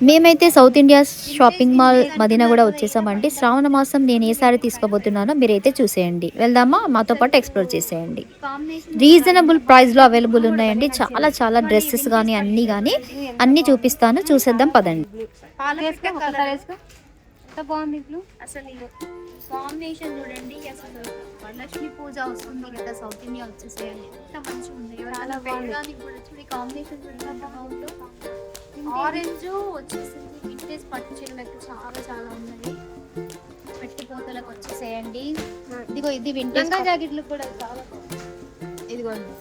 మేమైతే South India shopping mall Madina కూడా వచ్చేసామండి. శ్రావణ మాసం నేను ఏ సారీ తీసుకోబోతున్నానో మీరైతే చూసేయండి. వెళ్దామా? మాతో పాటు ఎక్స్‌ప్లోర్ చేసేయండి. రీజనబుల్ ప్రైస్‌లో అవైలబుల్ ఉన్నాయండి. చాలా చాలా డ్రెసెస్ గానీ, అన్నీ గానీ అన్నీ చూపిస్తాను. చూసేద్దాం పదండి. ఎంత బాగుంది బ్లూ. అసలు కాంబినేషన్ చూడండి. అసలు వరలక్ష్మి పూజ వస్తుంది కదా, సౌత్ ఇండియా వచ్చేసేయాలి. ఎంత మంచిగా ఉంది. చాలా బాగుంది. కూడా చూడండి కాంబినేషన్ చూడండి. ఆరెంజ్ వచ్చేసింది. వింటేజ్ పట్టు చీరలకు చాలా చాలా ఉన్నాయి. పెట్టిపోతలకు వచ్చేసేయండి. ఇదిగో ఇది వింటేజ్ జాకెట్లు కూడా చాలా బాగుంది. ఇదిగోండి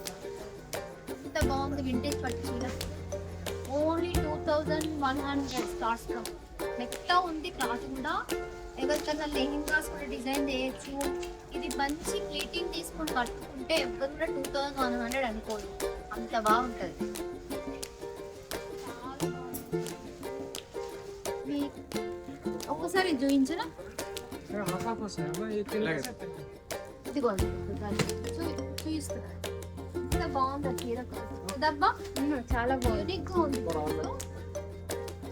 ఎంత బాగుంది వింటేజ్ పట్టు చీర. ఓన్లీ 2100 స్టార్ట్స్ లో. మెత్తా ఉంది క్లాత్ కూడా. ఎవరికైనా లెహెంగాస్ కూడా డిజైన్ చేయొచ్చు. ఇది మంచి ప్లీటింగ్ తీసుకొని కట్టుకుంటే ఎవరు కూడా 2100 అనుకోదు, అంత బాగుంటుంది. ఒక్కసారి చూపించరా? ఇదిగోండి చూపిస్తున్నా. ఎంత బాగుంది చీర దబ్బా. చాలా బాగుంది. యూనిక్గా ఉంది.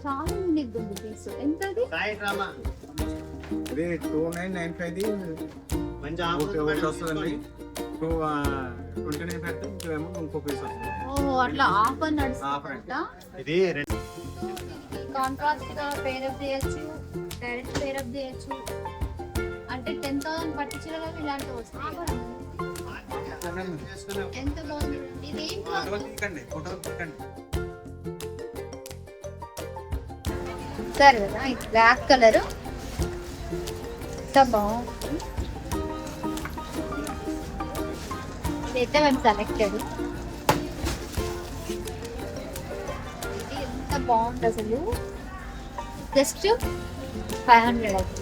చాలా యూనిక్ ఉంది పీస్. ఎంతది? ఇది 2995 మంచి ఆఫర్ వస్తుందండి. 29 పెడితే ఇంకేమో ఇంకో పీస్ వస్తుంది. ఓ అట్లా ఆఫర్ నడుస్తుందంట. ఇది కాంట్రాస్ట్ గా పేర్ అప్ చేయొచ్చు, డైరెక్ట్ పేర్ అప్ చేయొచ్చు. అంటే 10,000 పట్టు చీరలు ఇలాంటివి వస్తాయి. ఎంత బాగుంది. ఇది ఏం సరే కదా, ఇది బ్లాక్ కలర్. ఎంత బాగుంది. ఇదైతే మేము సెలెక్టెడ్. ఎంత బాగుంది అసలు. జస్ట్ 500 అవుతుంది.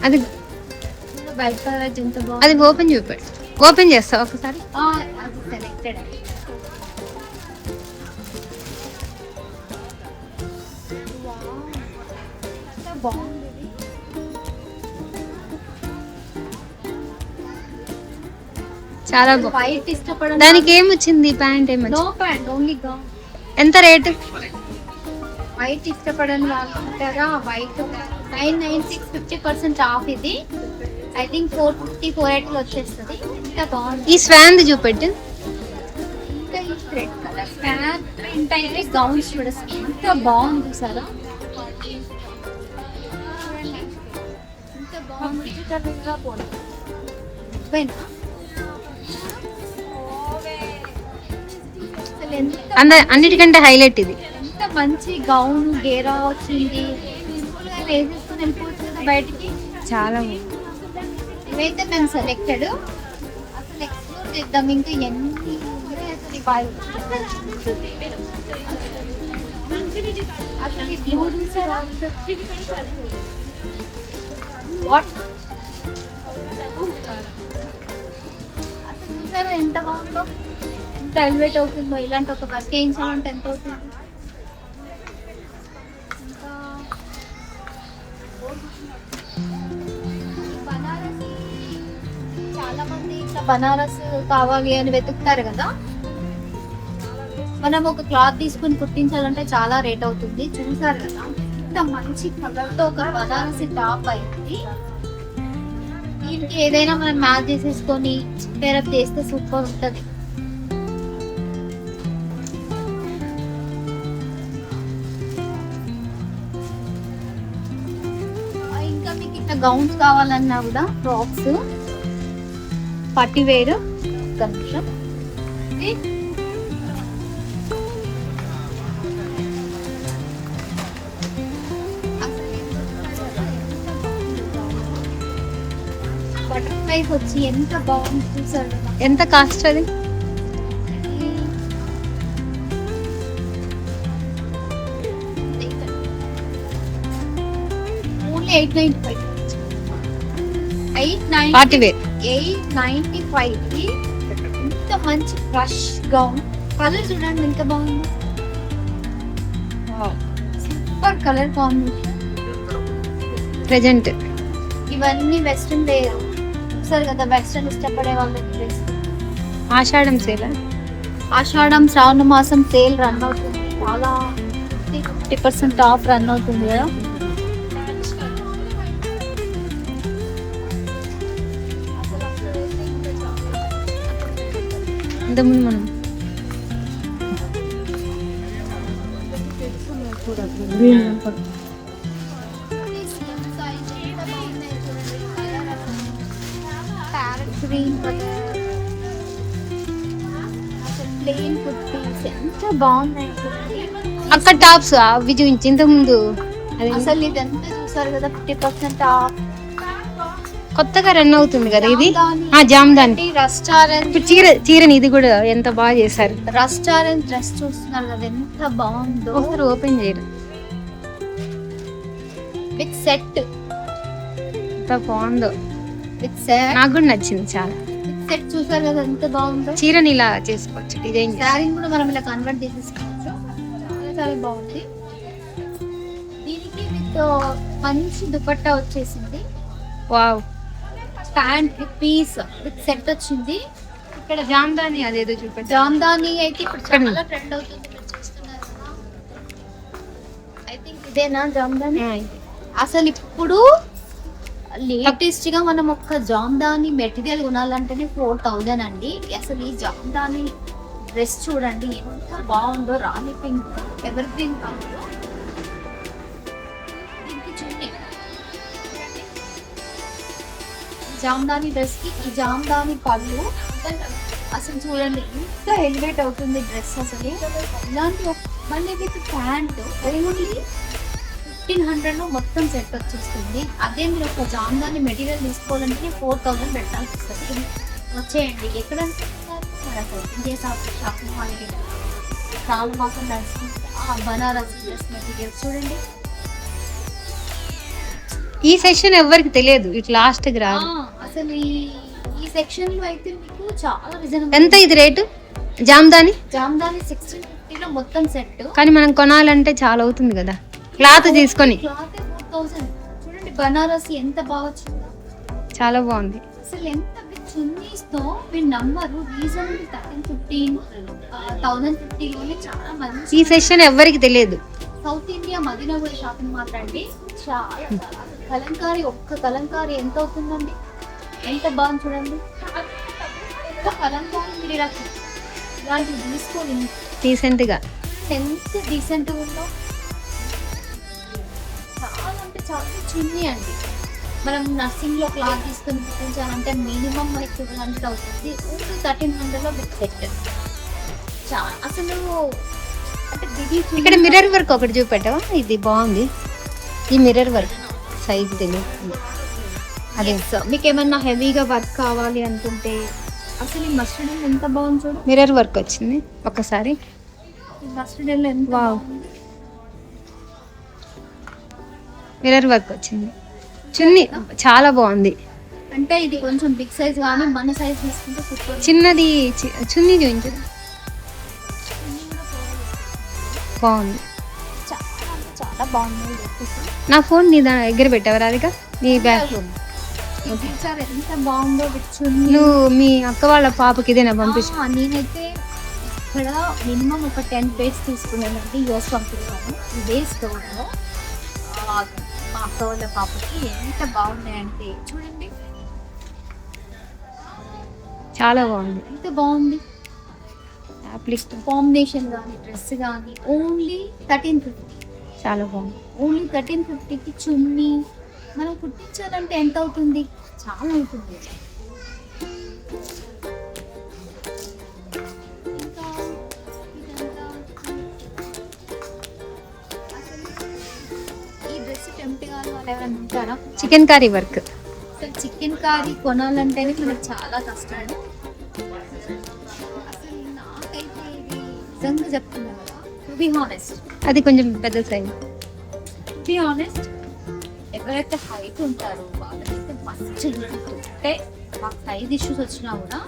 అది బయట కలర్ ఎంత బాగుంది. అది ఓపెన్ చూపాడు. ఓపెన్ చేస్తావు ఒకసారి. అది సెలెక్టెడ్. బాగుంది. చాలా బాగుంది. వైట్ ఇష్టపడను. దానికి ఏమొచ్చింది? ప్యాంట్ ఏమొచ్చింది? No pant, only gown. ఎంత రేటు? వైట్ ఇష్టపడని వాళ్ళు ఉంటారా? White 996 50% off. ఇది ఐ థింక్ 450 480 వచ్చేస్తుంది. ఇంకా బాగుంది. ఈ స్వాన్ చూపెట్టు. ఇంకా ఈ రెడ్ కలర్ ప్యాంట్ ప్రింట్ అయితే గౌన్స్ కూడా ఎంత బాగుంది సారా. ఎంత బాగుంది. అసలు ఎంత అన్నిటికంటే హైలైట్ ఇది. ఎంత మంచి గౌన్ గేరా వచ్చింది. సింపుల్ గా వేసేసుకుని వెళ్ళిపోవచ్చు కదా బయటికి. చాలా ఇవైతే మేము సెలెక్టెడ్. అసలు ఎక్స్ప్లోర్ చేద్దాం. ఇంకా ఎన్ని ఉన్నాయి అసలు ఈ బాయ్. అసలు ఈ బ్లూ చూసారా? వాట్ అసలు చూసారా ఎంత బాగుందో, ఎంత ఎలివేట్ అవుతుందో. ఇలాంటి ఒక వర్క్ వేయించాలంటే ఎంత అవుతుంది. ఇంకా బనారస్, చాలా మంది ఇట్లా బనారస్ కావాలి అని వెతుకుతారు కదా. మనం ఒక క్లాత్ తీసుకుని కుట్టించాలంటే చాలా రేట్ అవుతుంది. చూసారు కదా ఇంత మంచి కలర్ తో ఒక బనారసి టాప్ అయింది. దీనికి ఏదైనా మనం మ్యాచ్ చేసేసుకొని పేరప్ చేస్తే సూపర్ ఉంటది. ఇంకా మీకు ఇట్లా గౌన్స్ కావాలన్నా కూడా ఫ్రాక్స్, పట్టి వేరు. నిమిషం. బటర్ఫ్లైస్ వచ్చి ఎంత బాగుంది చూసారు. ఎంత కాస్ట్ అది? ఓన్లీ 895. 895 కి ఎంత మంచి ఫ్రెష్ గౌన్. కలర్ చూడండి ఎంత బాగుంది. Super colour combination. ప్రెజెంట్ ఇవన్నీ వెస్ట్రన్ వేర్. చూసారు కదా, వెస్ట్రన్ ఇష్టపడే వాళ్ళకి డ్రెస్. ఆషాఢం సేలా ఆషాఢం శ్రావణ మాసం సేల్ రన్ అవుతుంది, చాలా 50% ఆఫ్ రన్ అవుతుంది కదా. ఇంతకుముందు మనం ప్లెయిన్ కుర్తీస్ ఎంత బాగున్నాయి. అక్కడ టాప్స్ అవి చూపించి ఇంతకుముందు అదే అసలు ఇదంతా చూసారు కదా 50% ఆఫ్. కొత్తగా రన్ అవుతుంది కదా ఇది. జామ్దాని రెస్టారెంట్ ఇప్పుడు చీరని ఇది కూడా ఎంత బాగా చేశారు. రెస్టారెంట్ డ్రెస్ చూస్తున్నారు కదా ఎంత బాగుందో. ఒకసారి ఓపెన్ చేయరు, విత్ సెట్, ఎంత బాగుందో. విత్ సెట్ నాకు కూడా నచ్చింది చాలా. విత్ సెట్ చూసారు కదా ఎంత బాగుందో. చీరని ఇలా చేసుకోవచ్చు, డిజైన్ శారీని కూడా మనం ఇలా కన్వర్ట్ చేసేసుకోవచ్చు, చాలా చాలా బాగుంది. దీనికి విత్ మంచి దుపట్టా వచ్చేసింది. Wow. Pant with peace with set వచ్చింది. ఇక్కడ జామ్దాని అదేదో చూపెట్టు. జామ్దాని అయితే ఇప్పుడు చాలా ట్రెండ్ అవుతుంది, మీరు చూస్తున్నారు కదా. ఐ థింక్ ఇదేనా జామ్దాని. అసలు ఇప్పుడు లేటెస్ట్ గా మనం ఒక జామ్దాని మెటీరియల్ కొనాలంటేనే 4000 అండి. అసలు ఈ జామ్దాని డ్రెస్ చూడండి ఎంత బాగుందో, రాణి పింక్ ఎవర్ గ్రీన్ కలర్. దీనికి చున్నీ, జామ్దాని డ్రెస్ కి ఈ జామ్దాని పళ్ళు అసలు చూడండి ఎంత ఎలివేట్ అవుతుంది డ్రెస్. అసలు ఇలాంటి మళ్ళీ విత్ ప్యాంట్ ఓన్లీ 1500 లో మొత్తం సెట్ వచ్చేస్తుంది. అదే మీరు ఒక జామ్దాని మెటీరియల్ తీసుకోవాలంటే 4000 పెట్టాల్సి వస్తుంది. వచ్చేయండి ఎక్కడ ఇండియా షాపింగ్ మాల్కి చాలా మాసం డ్రెస్, బనారస్ డ్రెస్ మెటీరియల్స్ చూడండి. ఈ సెక్షన్ ఎవరికి తెలియదు, ఇట్లా లాస్ట్ కి రాదు. అసలు ఈ సెక్షన్ లో అయితే మీకు చాలా రీజనబుల్. ఎంత ఇది రేటు జామ్దాని? జామ్దాని 1650 లో మొత్తం సెట్. కానీ మనం కొనాలంటే చాలా అవుతుంది కదా క్లాత్ తీసుకొని. క్లాత్ 4000. చూడండి బనారస్ ఎంత బాగా వచ్చిందో, చాలా బాగుంది. అసలు ఎంత చున్నీస్ తో మీ నంబర్ రీజనబుల్ 1050 లోనే చాలా మంచి. ఈ సెక్షన్ ఎవరికి తెలియదు. South India Madinaguda shopping mall అండి. చాలా కలంకారీ, ఒక్క కలంకారీ ఎంత అవుతుందండి, ఎంత బాగుంది చూడండి. ఒక్క కలంకారీ మీరు ఇలాంటివి తీసుకోండి, డీసెంట్ గా ఎంత డీసెంట్ ఉందో. చాలా అంటే చాలా చున్నీ అండి. మనం నర్సింగ్ లో క్లాత్ తీసుకొని కుట్టించాలంటే మినిమం మనకి 1200 అవుతుంది. 1300 లో బిగ్ సెట్. చాలా అసలు అంటే ఇక్కడ మిర్రర్ వర్క్ ఒకటి చూపెట్టవా? ఇది బాగుంది, ఈ మిర్రర్ వర్క్ సైజ్ తెలియదు. అదే మీకు ఏమన్నా హెవీగా వర్క్ కావాలి అనుకుంటే అసలు ఈ మస్టర్డ్ ఎంత బాగుంది చూడు. మిర్రర్ వర్క్ వచ్చింది ఒకసారి. మస్టర్డ్ ఎంత వావ్, మిర్రర్ వర్క్ వచ్చింది. చున్నీ చాలా బాగుంది. అంటే ఇది కొంచెం బిగ్ సైజ్ కానీ మన సైజ్ తీసుకుంటే సూపర్. చిన్నది చున్నీ చూపించదు, బాగుంది, చాలా అంటే చాలా బాగుంది. నా ఫోన్ నీ దగ్గర పెట్టావు రాధిక, నీ బ్యాగ్. సార్ ఎంత బాగుందో చున్నీ. నువ్వు మీ అక్క వాళ్ళ పాపకి ఇదేనా పంపించు? నేనైతే ఇక్కడ మినిమం ఒక 10 పేజ్ తీసుకున్నానండి. యూఎస్ పంపిస్తాను. ఇదే స్టోర్లో మా అక్క వాళ్ళ పాపకి ఎంత బాగున్నాయంటే చూడండి, చాలా బాగుంది, ఎంత బాగుంది. కాంబినేషన్ కానీ డ్రెస్ కానీ ఓన్లీ 1350. చాలా బాగుంది. ఓన్లీ 1350కి చున్నీ మనం కుట్టించాలంటే ఎంత అవుతుంది, చాలా అవుతుంది. ఇంకా ఇదంతా ఈ డ్రెస్ టెంప్ట్ కాని వాళ్ళు ఎవరైనా ఉంటారా? Chicken curry work. అసలు చికెన్ కర్రీ కొనాలంటేనే మనకు చాలా కష్టం. అసలు నాకైతే ఇది నిజంగా చెప్తున్నా కదా, టు బి హానెస్ట్, అది కొంచెం పెద్ద సైజ్. టు బి హానెస్ట్, ఎవరైతే హైట్ ఉంటారో వాళ్ళకైతే మస్తు అంటే మాకు సైజ్ ఇష్యూస్ వచ్చినా కూడా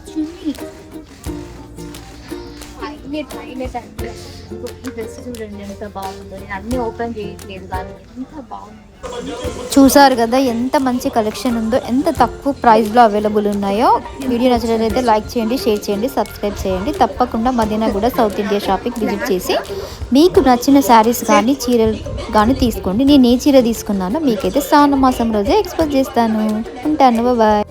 చున్నీ హైలైట్ అంటే ఈ డ్రెస్ చూడండి ఎంత బాగుందో, నేను అన్ని ఓపెన్ చేయట్లేదు కానీ ఎంత బాగుంది. చూసారు కదా ఎంత మంచి కలెక్షన్ ఉందో, ఎంత తక్కువ ప్రైస్లో అవైలబుల్ ఉన్నాయో. వీడియో నచ్చినట్లయితే లైక్ చేయండి, షేర్ చేయండి, సబ్స్క్రైబ్ చేయండి. తప్పకుండా మదీనా కూడా సౌత్ ఇండియా షాపింగ్ విజిట్ చేసి మీకు నచ్చిన శారీస్ కానీ చీరలు కానీ తీసుకోండి. నేను ఏ చీర తీసుకున్నానో మీకైతే శ్రావణ మాసం రోజే ఎక్స్పోజ్ చేస్తాను. ఉంటాను, బాయ్.